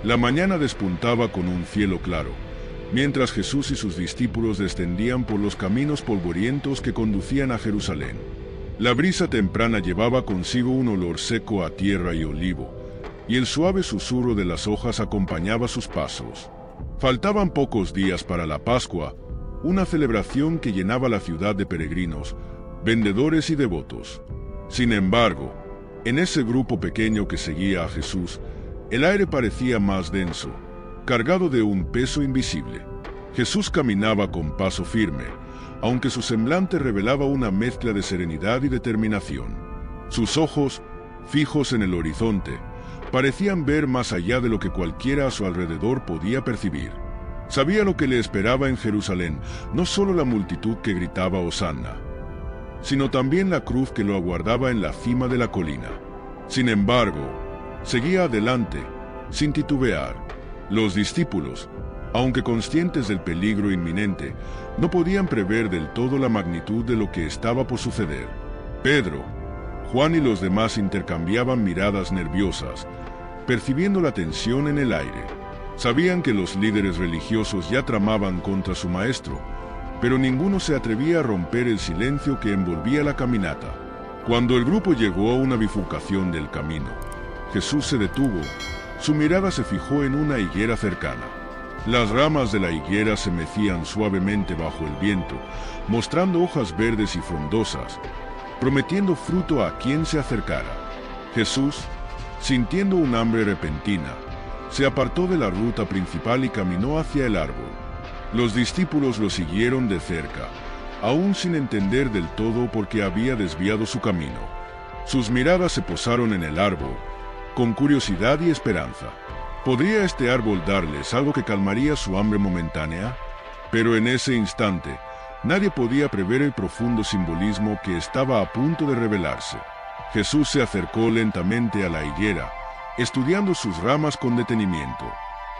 La mañana despuntaba con un cielo claro, mientras Jesús y sus discípulos descendían por los caminos polvorientos que conducían a Jerusalén. La brisa temprana llevaba consigo un olor seco a tierra y olivo, y el suave susurro de las hojas acompañaba sus pasos. Faltaban pocos días para la Pascua, una celebración que llenaba la ciudad de peregrinos, vendedores y devotos. Sin embargo, en ese grupo pequeño que seguía a Jesús, el aire parecía más denso, cargado de un peso invisible. Jesús caminaba con paso firme, aunque su semblante revelaba una mezcla de serenidad y determinación. Sus ojos, fijos en el horizonte, parecían ver más allá de lo que cualquiera a su alrededor podía percibir. Sabía lo que le esperaba en Jerusalén, no solo la multitud que gritaba Hosanna, sino también la cruz que lo aguardaba en la cima de la colina. Sin embargo, seguía adelante, sin titubear. Los discípulos, aunque conscientes del peligro inminente, no podían prever del todo la magnitud de lo que estaba por suceder. Pedro, Juan y los demás intercambiaban miradas nerviosas, percibiendo la tensión en el aire. Sabían que los líderes religiosos ya tramaban contra su maestro, pero ninguno se atrevía a romper el silencio que envolvía la caminata. Cuando el grupo llegó a una bifurcación del camino, Jesús se detuvo. Su mirada se fijó en una higuera cercana. Las ramas de la higuera se mecían suavemente bajo el viento, mostrando hojas verdes y frondosas, prometiendo fruto a quien se acercara. Jesús, sintiendo un hambre repentina, se apartó de la ruta principal y caminó hacia el árbol. Los discípulos lo siguieron de cerca, aún sin entender del todo por qué había desviado su camino. Sus miradas se posaron en el árbol, con curiosidad y esperanza. ¿Podría este árbol darles algo que calmaría su hambre momentánea? Pero en ese instante, nadie podía prever el profundo simbolismo que estaba a punto de revelarse. Jesús se acercó lentamente a la higuera, estudiando sus ramas con detenimiento.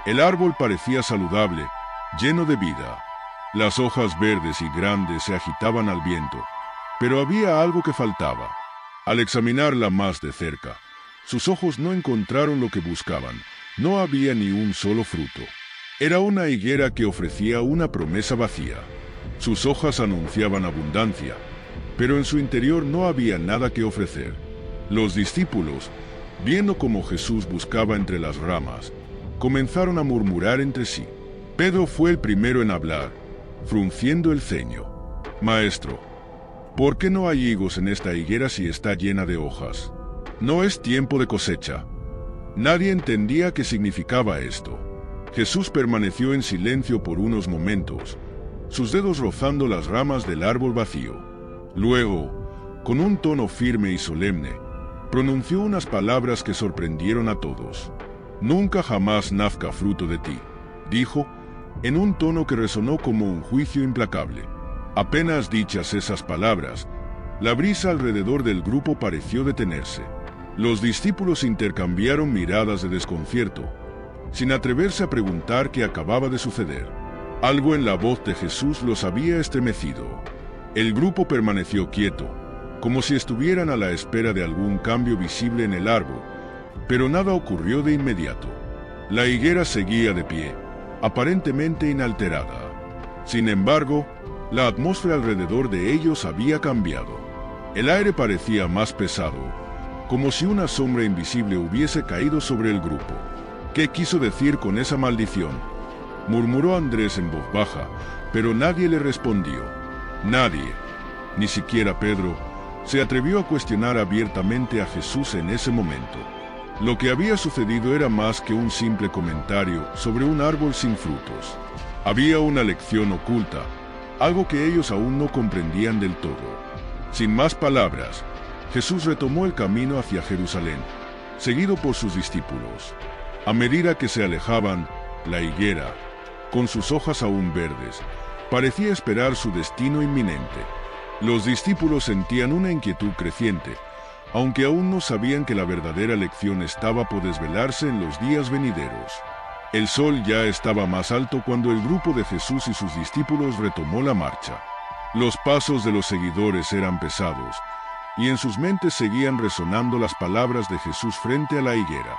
El árbol parecía saludable, lleno de vida. Las hojas verdes y grandes se agitaban al viento, pero había algo que faltaba. Al examinarla más de cerca, sus ojos no encontraron lo que buscaban. No había ni un solo fruto. Era una higuera que ofrecía una promesa vacía. Sus hojas anunciaban abundancia, pero en su interior no había nada que ofrecer. Los discípulos, viendo cómo Jesús buscaba entre las ramas, comenzaron a murmurar entre sí. Pedro fue el primero en hablar, frunciendo el ceño. «Maestro, ¿por qué no hay higos en esta higuera si está llena de hojas? No es tiempo de cosecha». Nadie entendía qué significaba esto. Jesús permaneció en silencio por unos momentos, sus dedos rozando las ramas del árbol vacío. Luego, con un tono firme y solemne, pronunció unas palabras que sorprendieron a todos. «Nunca jamás nazca fruto de ti», dijo, en un tono que resonó como un juicio implacable. Apenas dichas esas palabras, la brisa alrededor del grupo pareció detenerse. Los discípulos intercambiaron miradas de desconcierto, sin atreverse a preguntar qué acababa de suceder. Algo en la voz de Jesús los había estremecido. El grupo permaneció quieto, como si estuvieran a la espera de algún cambio visible en el árbol, pero nada ocurrió de inmediato. La higuera seguía de pie, aparentemente inalterada. Sin embargo, la atmósfera alrededor de ellos había cambiado. El aire parecía más pesado, como si una sombra invisible hubiese caído sobre el grupo. «¿Qué quiso decir con esa maldición?», murmuró Andrés en voz baja, pero nadie le respondió. Nadie, ni siquiera Pedro, se atrevió a cuestionar abiertamente a Jesús en ese momento. Lo que había sucedido era más que un simple comentario sobre un árbol sin frutos. Había una lección oculta, algo que ellos aún no comprendían del todo. Sin más palabras, Jesús retomó el camino hacia Jerusalén, seguido por sus discípulos. A medida que se alejaban, la higuera, con sus hojas aún verdes, parecía esperar su destino inminente. Los discípulos sentían una inquietud creciente, aunque aún no sabían que la verdadera lección estaba por desvelarse en los días venideros. El sol ya estaba más alto cuando el grupo de Jesús y sus discípulos retomó la marcha. Los pasos de los seguidores eran pesados, y en sus mentes seguían resonando las palabras de Jesús frente a la higuera.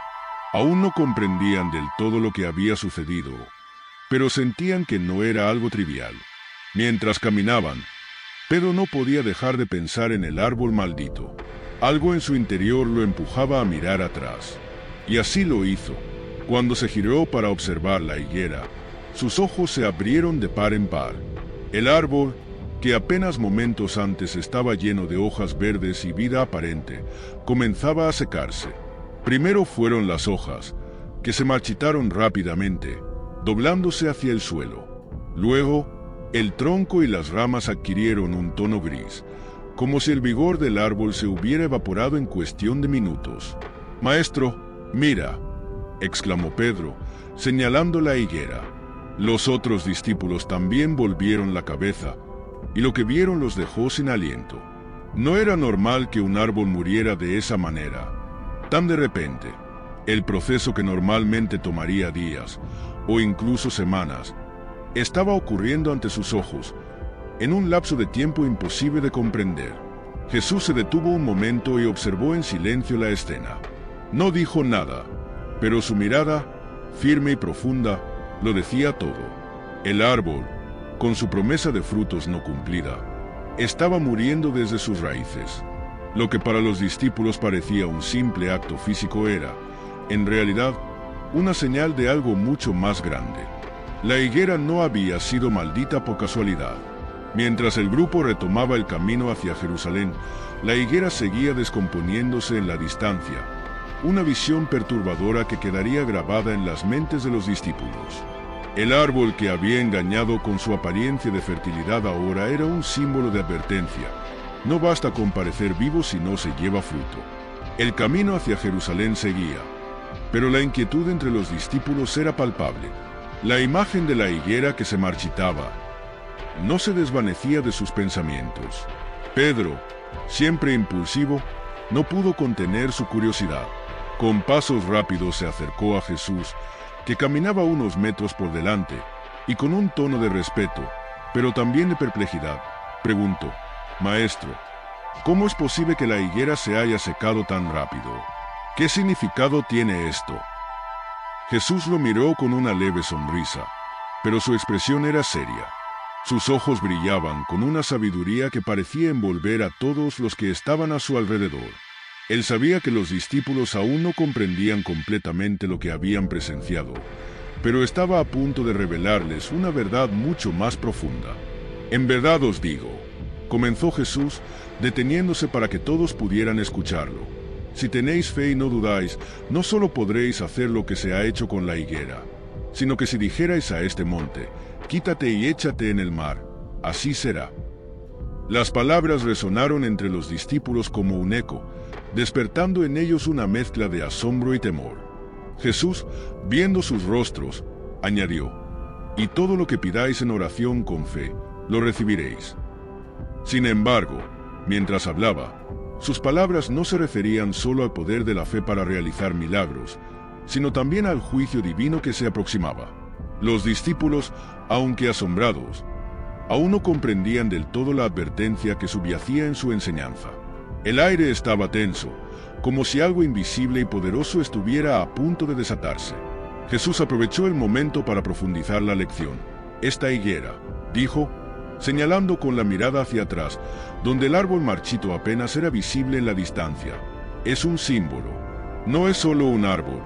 Aún no comprendían del todo lo que había sucedido, pero sentían que no era algo trivial. Mientras caminaban, Pedro no podía dejar de pensar en el árbol maldito. Algo en su interior lo empujaba a mirar atrás. Y así lo hizo. Cuando se giró para observar la higuera, sus ojos se abrieron de par en par. El árbol, que apenas momentos antes estaba lleno de hojas verdes y vida aparente, comenzaba a secarse. Primero fueron las hojas, que se marchitaron rápidamente, doblándose hacia el suelo. Luego, el tronco y las ramas adquirieron un tono gris, como si el vigor del árbol se hubiera evaporado en cuestión de minutos. «Maestro, mira», exclamó Pedro, señalando la higuera. Los otros discípulos también volvieron la cabeza, y lo que vieron los dejó sin aliento. No era normal que un árbol muriera de esa manera, tan de repente. El proceso que normalmente tomaría días, o incluso semanas, estaba ocurriendo ante sus ojos, en un lapso de tiempo imposible de comprender. Jesús se detuvo un momento y observó en silencio la escena. No dijo nada, pero su mirada, firme y profunda, lo decía todo. El árbol, con su promesa de frutos no cumplida, estaba muriendo desde sus raíces. Lo que para los discípulos parecía un simple acto físico era, en realidad, una señal de algo mucho más grande. La higuera no había sido maldita por casualidad. Mientras el grupo retomaba el camino hacia Jerusalén, la higuera seguía descomponiéndose en la distancia, una visión perturbadora que quedaría grabada en las mentes de los discípulos. El árbol que había engañado con su apariencia de fertilidad ahora era un símbolo de advertencia. No basta con parecer vivo si no se lleva fruto. El camino hacia Jerusalén seguía, pero la inquietud entre los discípulos era palpable. La imagen de la higuera que se marchitaba no se desvanecía de sus pensamientos. Pedro, siempre impulsivo, no pudo contener su curiosidad. Con pasos rápidos se acercó a Jesús, que caminaba unos metros por delante, y con un tono de respeto, pero también de perplejidad, preguntó: «Maestro, ¿cómo es posible que la higuera se haya secado tan rápido? ¿Qué significado tiene esto?». Jesús lo miró con una leve sonrisa, pero su expresión era seria. Sus ojos brillaban con una sabiduría que parecía envolver a todos los que estaban a su alrededor. Él sabía que los discípulos aún no comprendían completamente lo que habían presenciado, pero estaba a punto de revelarles una verdad mucho más profunda. «En verdad os digo», comenzó Jesús, deteniéndose para que todos pudieran escucharlo, «si tenéis fe y no dudáis, no solo podréis hacer lo que se ha hecho con la higuera, sino que si dijerais a este monte, quítate y échate en el mar, así será». Las palabras resonaron entre los discípulos como un eco, despertando en ellos una mezcla de asombro y temor. Jesús, viendo sus rostros, añadió: «Y todo lo que pidáis en oración con fe, lo recibiréis». Sin embargo, mientras hablaba, sus palabras no se referían solo al poder de la fe para realizar milagros, sino también al juicio divino que se aproximaba. Los discípulos, aunque asombrados, aún no comprendían del todo la advertencia que subyacía en su enseñanza. El aire estaba tenso, como si algo invisible y poderoso estuviera a punto de desatarse. Jesús aprovechó el momento para profundizar la lección. «Esta higuera», dijo, señalando con la mirada hacia atrás, donde el árbol marchito apenas era visible en la distancia, «es un símbolo. No es solo un árbol,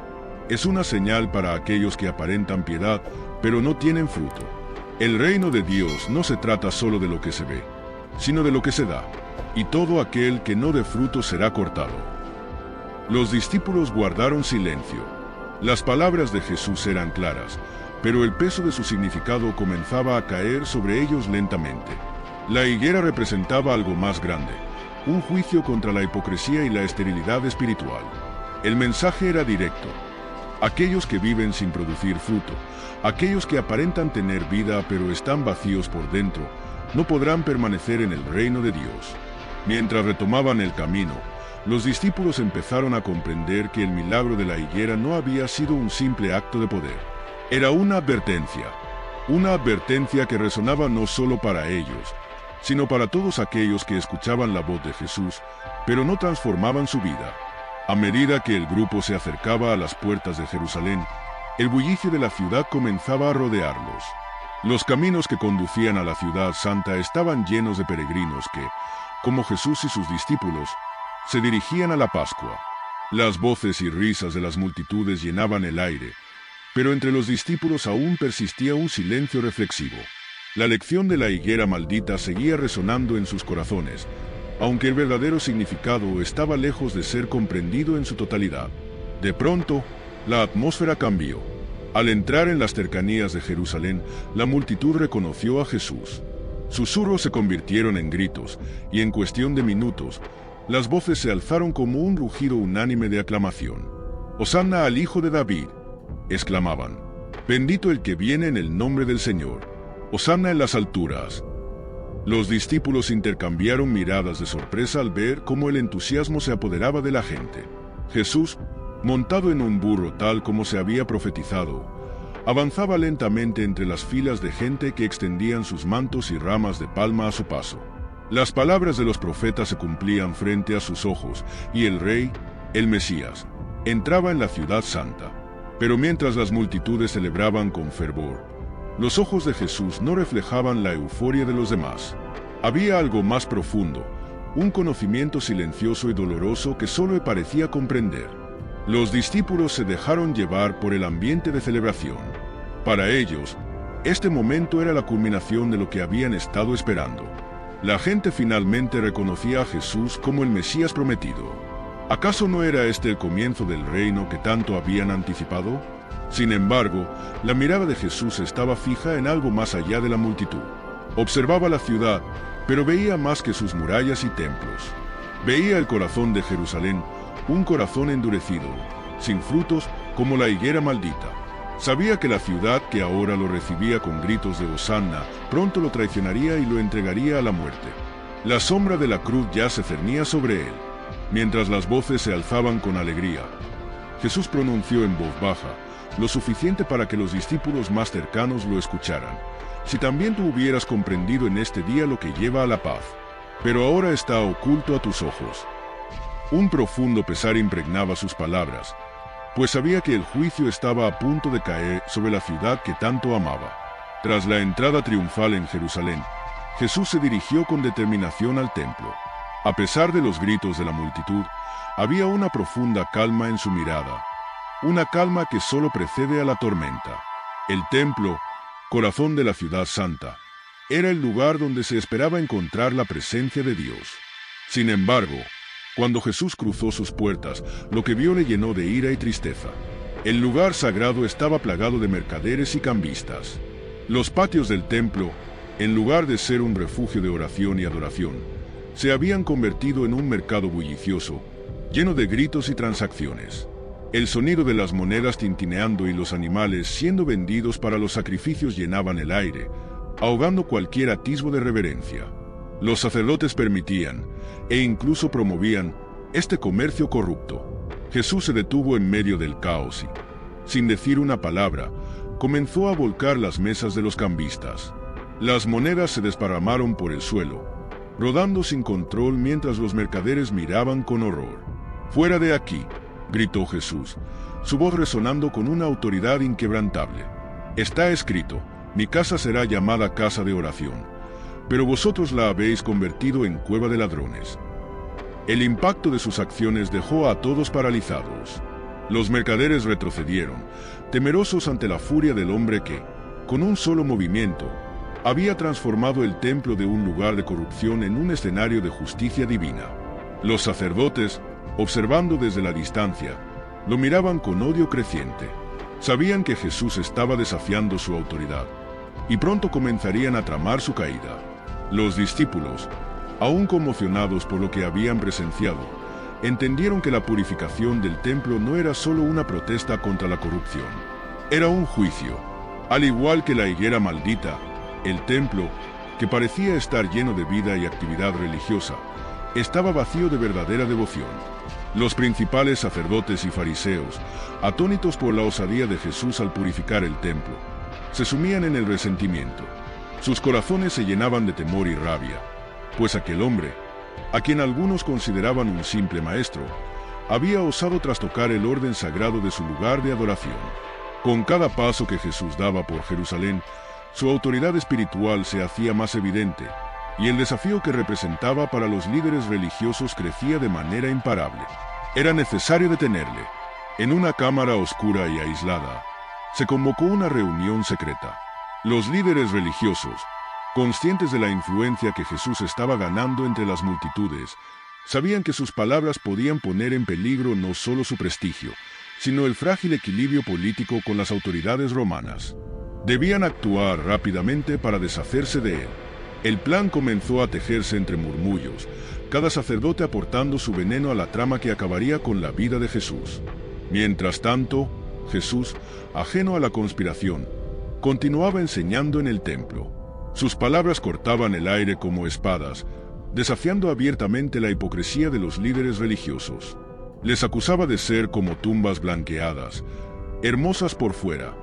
es una señal para aquellos que aparentan piedad, pero no tienen fruto. El reino de Dios no se trata solo de lo que se ve, sino de lo que se da, y todo aquel que no dé fruto será cortado». Los discípulos guardaron silencio. Las palabras de Jesús eran claras, pero el peso de su significado comenzaba a caer sobre ellos lentamente. La higuera representaba algo más grande, un juicio contra la hipocresía y la esterilidad espiritual. El mensaje era directo. Aquellos que viven sin producir fruto, aquellos que aparentan tener vida pero están vacíos por dentro, no podrán permanecer en el reino de Dios. Mientras retomaban el camino, los discípulos empezaron a comprender que el milagro de la higuera no había sido un simple acto de poder. Era una advertencia que resonaba no solo para ellos, sino para todos aquellos que escuchaban la voz de Jesús, pero no transformaban su vida. A medida que el grupo se acercaba a las puertas de Jerusalén, el bullicio de la ciudad comenzaba a rodearlos. Los caminos que conducían a la ciudad santa estaban llenos de peregrinos que, como Jesús y sus discípulos, se dirigían a la Pascua. Las voces y risas de las multitudes llenaban el aire, pero entre los discípulos aún persistía un silencio reflexivo. La lección de la higuera maldita seguía resonando en sus corazones, aunque el verdadero significado estaba lejos de ser comprendido en su totalidad. De pronto, la atmósfera cambió. Al entrar en las cercanías de Jerusalén, la multitud reconoció a Jesús. Susurros se convirtieron en gritos, y en cuestión de minutos, las voces se alzaron como un rugido unánime de aclamación. «Hosanna al Hijo de David», exclamaban. «Bendito el que viene en el nombre del Señor. Hosanna en las alturas». Los discípulos intercambiaron miradas de sorpresa al ver cómo el entusiasmo se apoderaba de la gente. Jesús, montado en un burro tal como se había profetizado, avanzaba lentamente entre las filas de gente que extendían sus mantos y ramas de palma a su paso. Las palabras de los profetas se cumplían frente a sus ojos, y el Rey, el Mesías, entraba en la ciudad santa. Pero mientras las multitudes celebraban con fervor, los ojos de Jesús no reflejaban la euforia de los demás. Había algo más profundo, un conocimiento silencioso y doloroso que solo parecía comprender. Los discípulos se dejaron llevar por el ambiente de celebración. Para ellos, este momento era la culminación de lo que habían estado esperando. La gente finalmente reconocía a Jesús como el Mesías prometido. ¿Acaso no era este el comienzo del reino que tanto habían anticipado? Sin embargo, la mirada de Jesús estaba fija en algo más allá de la multitud. Observaba la ciudad, pero veía más que sus murallas y templos. Veía el corazón de Jerusalén, un corazón endurecido, sin frutos, como la higuera maldita. Sabía que la ciudad que ahora lo recibía con gritos de Hosanna, pronto lo traicionaría y lo entregaría a la muerte. La sombra de la cruz ya se cernía sobre él. Mientras las voces se alzaban con alegría, Jesús pronunció en voz baja, lo suficiente para que los discípulos más cercanos lo escucharan: «Si también tú hubieras comprendido en este día lo que lleva a la paz, pero ahora está oculto a tus ojos». Un profundo pesar impregnaba sus palabras, pues sabía que el juicio estaba a punto de caer sobre la ciudad que tanto amaba. Tras la entrada triunfal en Jerusalén, Jesús se dirigió con determinación al templo. A pesar de los gritos de la multitud, había una profunda calma en su mirada, una calma que solo precede a la tormenta. El templo, corazón de la ciudad santa, era el lugar donde se esperaba encontrar la presencia de Dios. Sin embargo, cuando Jesús cruzó sus puertas, lo que vio le llenó de ira y tristeza. El lugar sagrado estaba plagado de mercaderes y cambistas. Los patios del templo, en lugar de ser un refugio de oración y adoración, se habían convertido en un mercado bullicioso, lleno de gritos y transacciones. El sonido de las monedas tintineando y los animales siendo vendidos para los sacrificios llenaban el aire, ahogando cualquier atisbo de reverencia. Los sacerdotes permitían, e incluso promovían, este comercio corrupto. Jesús se detuvo en medio del caos y, sin decir una palabra, comenzó a volcar las mesas de los cambistas. Las monedas se desparramaron por el suelo, rodando sin control mientras los mercaderes miraban con horror. «Fuera de aquí», gritó Jesús, su voz resonando con una autoridad inquebrantable. «Está escrito, mi casa será llamada casa de oración, pero vosotros la habéis convertido en cueva de ladrones». El impacto de sus acciones dejó a todos paralizados. Los mercaderes retrocedieron, temerosos ante la furia del hombre que, con un solo movimiento, había transformado el templo de un lugar de corrupción en un escenario de justicia divina. Los sacerdotes, observando desde la distancia, lo miraban con odio creciente. Sabían que Jesús estaba desafiando su autoridad, y pronto comenzarían a tramar su caída. Los discípulos, aún conmocionados por lo que habían presenciado, entendieron que la purificación del templo no era solo una protesta contra la corrupción. Era un juicio. Al igual que la higuera maldita, el templo, que parecía estar lleno de vida y actividad religiosa, estaba vacío de verdadera devoción. Los principales sacerdotes y fariseos, atónitos por la osadía de Jesús al purificar el templo, se sumían en el resentimiento. Sus corazones se llenaban de temor y rabia, pues aquel hombre, a quien algunos consideraban un simple maestro, había osado trastocar el orden sagrado de su lugar de adoración. Con cada paso que Jesús daba por Jerusalén, su autoridad espiritual se hacía más evidente, y el desafío que representaba para los líderes religiosos crecía de manera imparable. Era necesario detenerle. En una cámara oscura y aislada, se convocó una reunión secreta. Los líderes religiosos, conscientes de la influencia que Jesús estaba ganando entre las multitudes, sabían que sus palabras podían poner en peligro no solo su prestigio, sino el frágil equilibrio político con las autoridades romanas. Debían actuar rápidamente para deshacerse de él. El plan comenzó a tejerse entre murmullos, cada sacerdote aportando su veneno a la trama que acabaría con la vida de Jesús. Mientras tanto, Jesús, ajeno a la conspiración, continuaba enseñando en el templo. Sus palabras cortaban el aire como espadas, desafiando abiertamente la hipocresía de los líderes religiosos. Les acusaba de ser como tumbas blanqueadas, hermosas por fuera,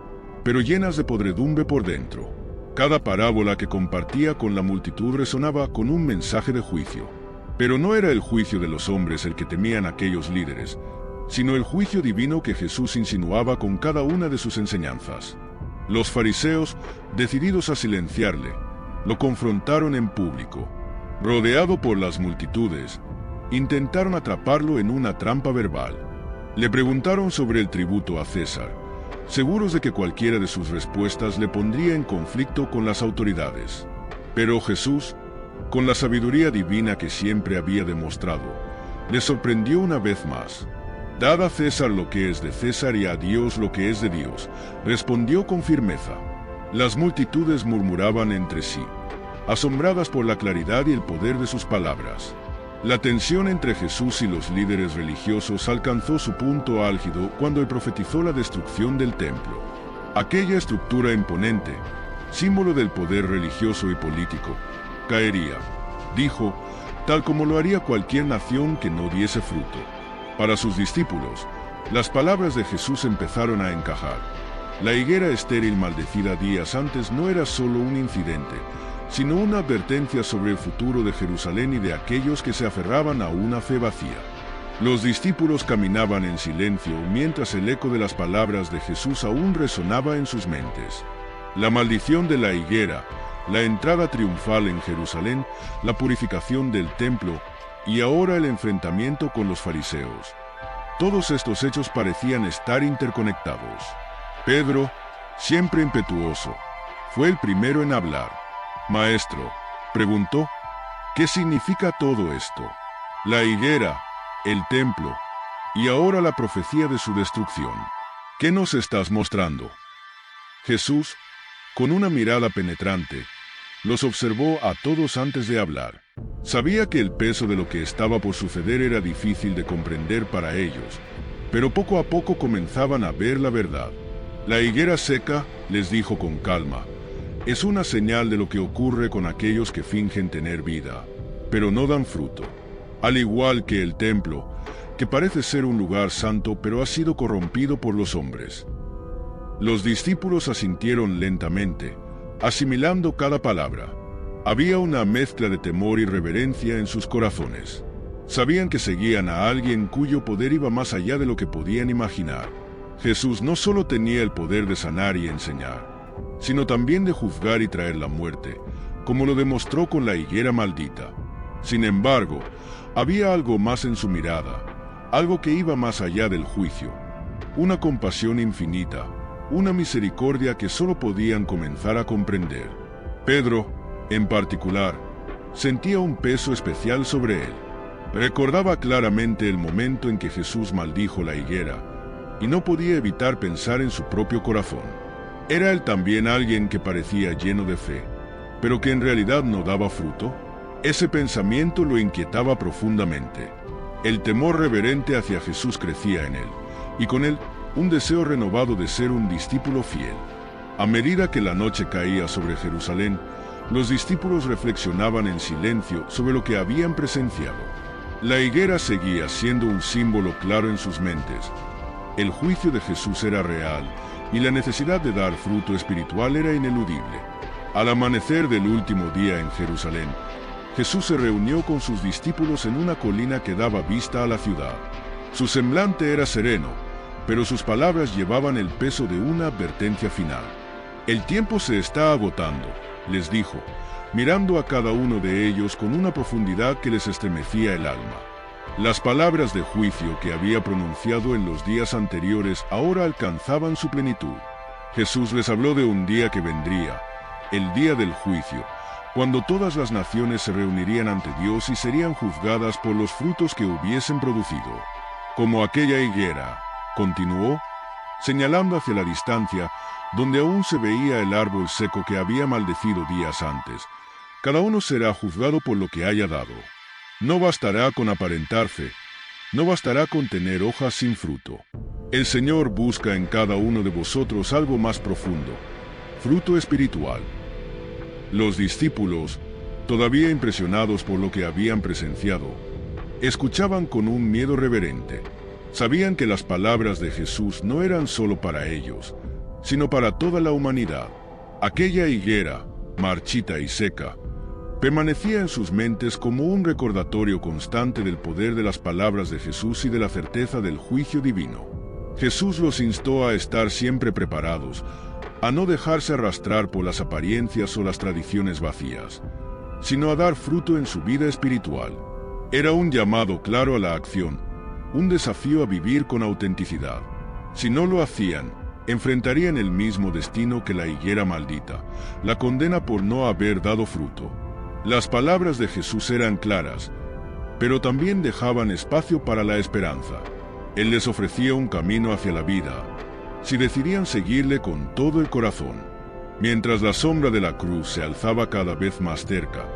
pero llenas de podredumbre por dentro. Cada parábola que compartía con la multitud resonaba con un mensaje de juicio. Pero no era el juicio de los hombres el que temían aquellos líderes, sino el juicio divino que Jesús insinuaba con cada una de sus enseñanzas. Los fariseos, decididos a silenciarle, lo confrontaron en público. Rodeado por las multitudes, intentaron atraparlo en una trampa verbal. Le preguntaron sobre el tributo a César, seguros de que cualquiera de sus respuestas le pondría en conflicto con las autoridades. Pero Jesús, con la sabiduría divina que siempre había demostrado, le sorprendió una vez más. «Dad a César lo que es de César y a Dios lo que es de Dios», respondió con firmeza. Las multitudes murmuraban entre sí, asombradas por la claridad y el poder de sus palabras. La tensión entre Jesús y los líderes religiosos alcanzó su punto álgido cuando él profetizó la destrucción del templo. Aquella estructura imponente, símbolo del poder religioso y político, caería, dijo, tal como lo haría cualquier nación que no diese fruto. Para sus discípulos, las palabras de Jesús empezaron a encajar. La higuera estéril maldecida días antes no era solo un incidente, sino una advertencia sobre el futuro de Jerusalén y de aquellos que se aferraban a una fe vacía. Los discípulos caminaban en silencio mientras el eco de las palabras de Jesús aún resonaba en sus mentes. La maldición de la higuera, la entrada triunfal en Jerusalén, la purificación del templo y ahora el enfrentamiento con los fariseos. Todos estos hechos parecían estar interconectados. Pedro, siempre impetuoso, fue el primero en hablar. «Maestro», preguntó, «¿qué significa todo esto? La higuera, el templo, y ahora la profecía de su destrucción. ¿Qué nos estás mostrando?» Jesús, con una mirada penetrante, los observó a todos antes de hablar. Sabía que el peso de lo que estaba por suceder era difícil de comprender para ellos, pero poco a poco comenzaban a ver la verdad. «La higuera seca», les dijo con calma, «es una señal de lo que ocurre con aquellos que fingen tener vida, pero no dan fruto. Al igual que el templo, que parece ser un lugar santo, pero ha sido corrompido por los hombres». Los discípulos asintieron lentamente, asimilando cada palabra. Había una mezcla de temor y reverencia en sus corazones. Sabían que seguían a alguien cuyo poder iba más allá de lo que podían imaginar. Jesús no solo tenía el poder de sanar y enseñar, sino también de juzgar y traer la muerte, como lo demostró con la higuera maldita. Sin embargo, había algo más en su mirada, algo que iba más allá del juicio, una compasión infinita, una misericordia que solo podían comenzar a comprender. Pedro, en particular, sentía un peso especial sobre él. Recordaba claramente el momento en que Jesús maldijo la higuera, y no podía evitar pensar en su propio corazón. ¿Era él también alguien que parecía lleno de fe, pero que en realidad no daba fruto? Ese pensamiento lo inquietaba profundamente. El temor reverente hacia Jesús crecía en él, y con él un deseo renovado de ser un discípulo fiel. A medida que la noche caía sobre Jerusalén, los discípulos reflexionaban en silencio sobre lo que habían presenciado. La higuera seguía siendo un símbolo claro en sus mentes. El juicio de Jesús era real, y la necesidad de dar fruto espiritual era ineludible. Al amanecer del último día en Jerusalén, Jesús se reunió con sus discípulos en una colina que daba vista a la ciudad. Su semblante era sereno, pero sus palabras llevaban el peso de una advertencia final. «El tiempo se está agotando», les dijo, mirando a cada uno de ellos con una profundidad que les estremecía el alma. Las palabras de juicio que había pronunciado en los días anteriores ahora alcanzaban su plenitud. Jesús les habló de un día que vendría, el día del juicio, cuando todas las naciones se reunirían ante Dios y serían juzgadas por los frutos que hubiesen producido. Como aquella higuera, continuó, señalando hacia la distancia, donde aún se veía el árbol seco que había maldecido días antes. Cada uno será juzgado por lo que haya dado. No bastará con aparentar fe, no bastará con tener hojas sin fruto. El Señor busca en cada uno de vosotros algo más profundo, fruto espiritual. Los discípulos, todavía impresionados por lo que habían presenciado, escuchaban con un miedo reverente. Sabían que las palabras de Jesús no eran solo para ellos, sino para toda la humanidad. Aquella higuera, marchita y seca, permanecía en sus mentes como un recordatorio constante del poder de las palabras de Jesús y de la certeza del juicio divino. Jesús los instó a estar siempre preparados, a no dejarse arrastrar por las apariencias o las tradiciones vacías, sino a dar fruto en su vida espiritual. Era un llamado claro a la acción, un desafío a vivir con autenticidad. Si no lo hacían, enfrentarían el mismo destino que la higuera maldita, la condena por no haber dado fruto. Las palabras de Jesús eran claras, pero también dejaban espacio para la esperanza. Él les ofrecía un camino hacia la vida, si decidían seguirle con todo el corazón. Mientras la sombra de la cruz se alzaba cada vez más cerca,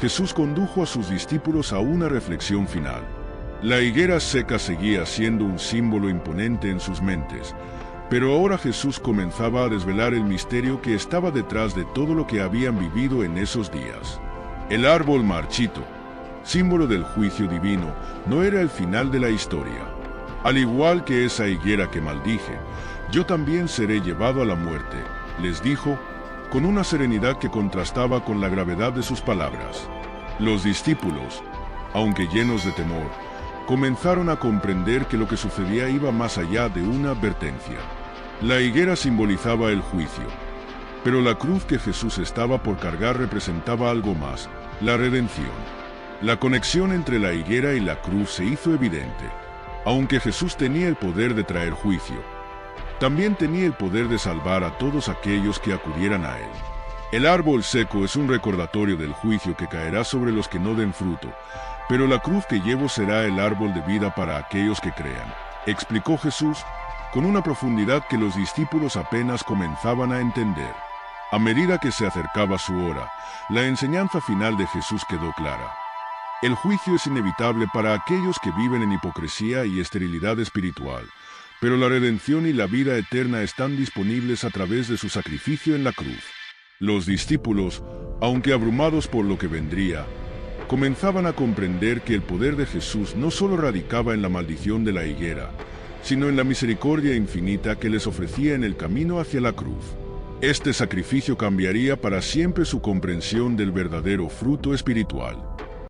Jesús condujo a sus discípulos a una reflexión final. La higuera seca seguía siendo un símbolo imponente en sus mentes, pero ahora Jesús comenzaba a desvelar el misterio que estaba detrás de todo lo que habían vivido en esos días. El árbol marchito, símbolo del juicio divino, no era el final de la historia. Al igual que esa higuera que maldije, yo también seré llevado a la muerte, les dijo, con una serenidad que contrastaba con la gravedad de sus palabras. Los discípulos, aunque llenos de temor, comenzaron a comprender que lo que sucedía iba más allá de una advertencia. La higuera simbolizaba el juicio, pero la cruz que Jesús estaba por cargar representaba algo más, la redención. La conexión entre la higuera y la cruz se hizo evidente. Aunque Jesús tenía el poder de traer juicio, también tenía el poder de salvar a todos aquellos que acudieran a Él. El árbol seco es un recordatorio del juicio que caerá sobre los que no den fruto, pero la cruz que llevo será el árbol de vida para aquellos que crean, explicó Jesús, con una profundidad que los discípulos apenas comenzaban a entender. A medida que se acercaba su hora, la enseñanza final de Jesús quedó clara. El juicio es inevitable para aquellos que viven en hipocresía y esterilidad espiritual, pero la redención y la vida eterna están disponibles a través de su sacrificio en la cruz. Los discípulos, aunque abrumados por lo que vendría, comenzaban a comprender que el poder de Jesús no solo radicaba en la maldición de la higuera, sino en la misericordia infinita que les ofrecía en el camino hacia la cruz. Este sacrificio cambiaría para siempre su comprensión del verdadero fruto espiritual.